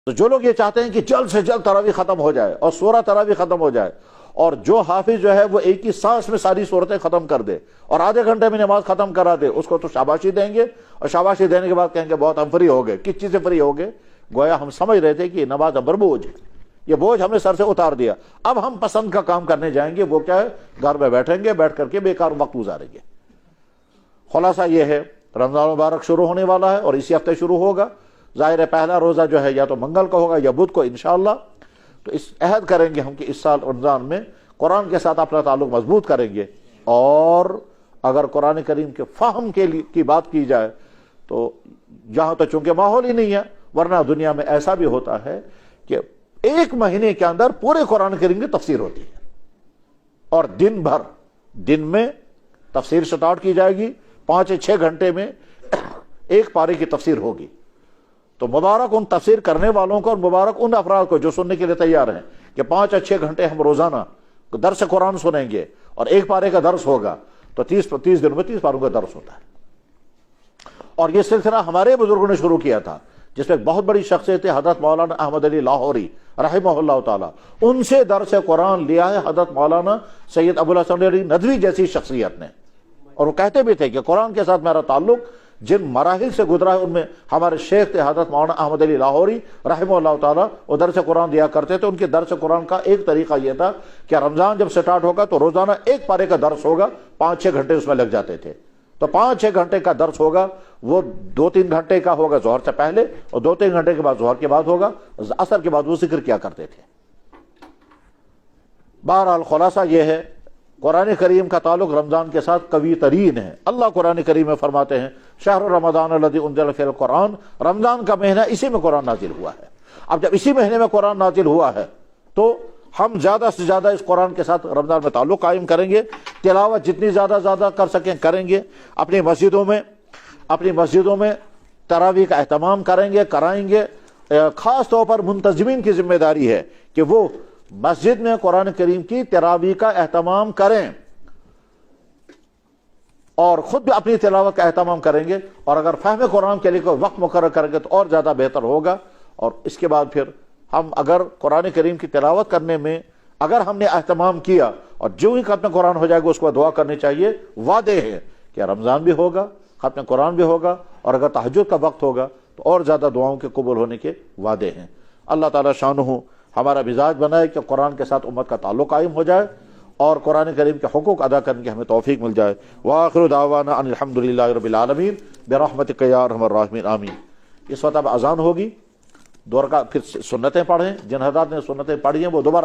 تو جو لوگ یہ چاہتے ہیں کہ جلد سے جلد تراویح ختم ہو جائے اور سورہ تراویح ختم ہو جائے، اور جو حافظ جو ہے وہ ایک ہی سانس میں ساری صورتیں ختم کر دے اور آدھے گھنٹے میں نماز ختم کرا دے، اس کو تو شاباشی دیں گے، اور شاباشی دینے کے بعد کہیں گے بہت ہم فری ہو گئے۔ کس چیز سے فری ہو گئے؟ گویا ہم سمجھ رہے تھے کہ یہ نماز ہم پر بوجھ ہے، یہ بوجھ ہم نے سر سے اتار دیا، اب ہم پسند کا کام کرنے جائیں گے۔ وہ کیا ہے؟ گھر میں بیٹھیں گے، بیٹھ کر کے بیکار وقت گزاریں گے۔ خلاصہ یہ ہے، رمضان مبارک شروع ہونے والا ہے اور اسی ہفتے شروع ہوگا۔ ظاہر ہے پہلا روزہ جو ہے یا تو منگل کو ہوگا یا بدھ کو انشاءاللہ۔ تو اس عہد کریں گے ہم کہ اس سال رمضان میں قرآن کے ساتھ اپنا تعلق مضبوط کریں گے، اور اگر قرآن کریم کے فہم کی بات کی جائے تو یہاں تو چونکہ ماحول ہی نہیں ہے، ورنہ دنیا میں ایسا بھی ہوتا ہے کہ ایک مہینے کے اندر پورے قرآن کریم کی تفسیر ہوتی ہے، اور دن میں تفسیر سٹارٹ کی جائے گی، 5 سے 6 گھنٹے میں ایک پارے کی تفسیر ہوگی۔ تو مبارک ان تفسیر کرنے والوں کو، اور مبارک ان افراد کو جو سننے کے لیے تیار ہیں کہ 5 یا 6 گھنٹے ہم روزانہ درس قرآن سنیں گے اور ایک پارے کا درس ہوگا، تو 30 دن میں 30 پاروں کا درس ہوتا ہے۔ اور یہ سلسلہ ہمارے بزرگوں نے شروع کیا تھا، جس میں بہت بڑی شخصیت ہے حضرت مولانا احمد علی لاہوری رحمہ اللہ تعالی، ان سے درس قرآن لیا ہے حضرت مولانا سید ابو الحسن علی ندوی جیسی شخصیت نے۔ اور وہ کہتے بھی تھے کہ قرآن کے ساتھ میرا تعلق جن مراحل سے گزرا ہے ان میں ہمارے شیخ تھے حضرت مولانا احمد علی لاہوری رحمہ اللہ تعالیٰ، وہ درس قرآن دیا کرتے تھے۔ ان کے درس قرآن کا ایک طریقہ یہ تھا کہ رمضان جب سٹارٹ ہوگا تو روزانہ ایک پارے کا درس ہوگا، 5-6 گھنٹے اس میں لگ جاتے تھے۔ تو 5-6 گھنٹے کا درس ہوگا، وہ 2-3 گھنٹے کا ہوگا ظہر سے پہلے، اور 2-3 گھنٹے کے بعد ظہر کے بعد ہوگا، عصر کے بعد وہ ذکر کیا کرتے تھے۔ بہرحال خلاصہ یہ ہے، قرآن کریم کا تعلق رمضان کے ساتھ قوی ترین ہے۔ اللہ قرآن کریم میں فرماتے ہیں شہر رمضان الذی انزل فیہ القرآن، رمضان کا مہینہ اسی میں قرآن نازل ہوا ہے۔ اب جب اسی مہینے میں قرآن نازل ہوا ہے تو ہم زیادہ سے زیادہ اس قرآن کے ساتھ رمضان میں تعلق قائم کریں گے، تلاوت جتنی زیادہ کر سکیں کریں گے، اپنی مسجدوں میں تراویح کا اہتمام کرائیں گے۔ خاص طور پر منتظمین کی ذمہ داری ہے کہ وہ مسجد میں قرآن کریم کی تراویح کا اہتمام کریں، اور خود بھی اپنی تلاوت کا اہتمام کریں گے، اور اگر فہم قرآن کے لیے کوئی وقت مقرر کریں گے تو اور زیادہ بہتر ہوگا۔ اور اس کے بعد پھر ہم اگر قرآن کریم کی تلاوت کرنے میں اگر ہم نے اہتمام کیا، اور جو ہی ختم قرآن ہو جائے گا اس کو دعا کرنی چاہیے۔ وعدے ہیں کہ رمضان بھی ہوگا، ختم قرآن بھی ہوگا، اور اگر تہجد کا وقت ہوگا تو اور زیادہ دعاؤں کے قبول ہونے کے وعدے ہیں۔ اللہ تعالیٰ شانہ ہمارا مزاج بنائے کہ قرآن کے ساتھ امت کا تعلق قائم ہو جائے، اور قرآن کریم کے حقوق ادا کرنے کی ہمیں توفیق مل جائے۔ وآخر دعوانا ان الحمدللہ رب العالمین برحمتک یا ارحم الراحمین آمین۔ اس وقت اب اذان ہوگی، دو رکعت پھر سنتیں پڑھیں، جن حضرات نے سنتیں پڑھی ہیں وہ دوبارہ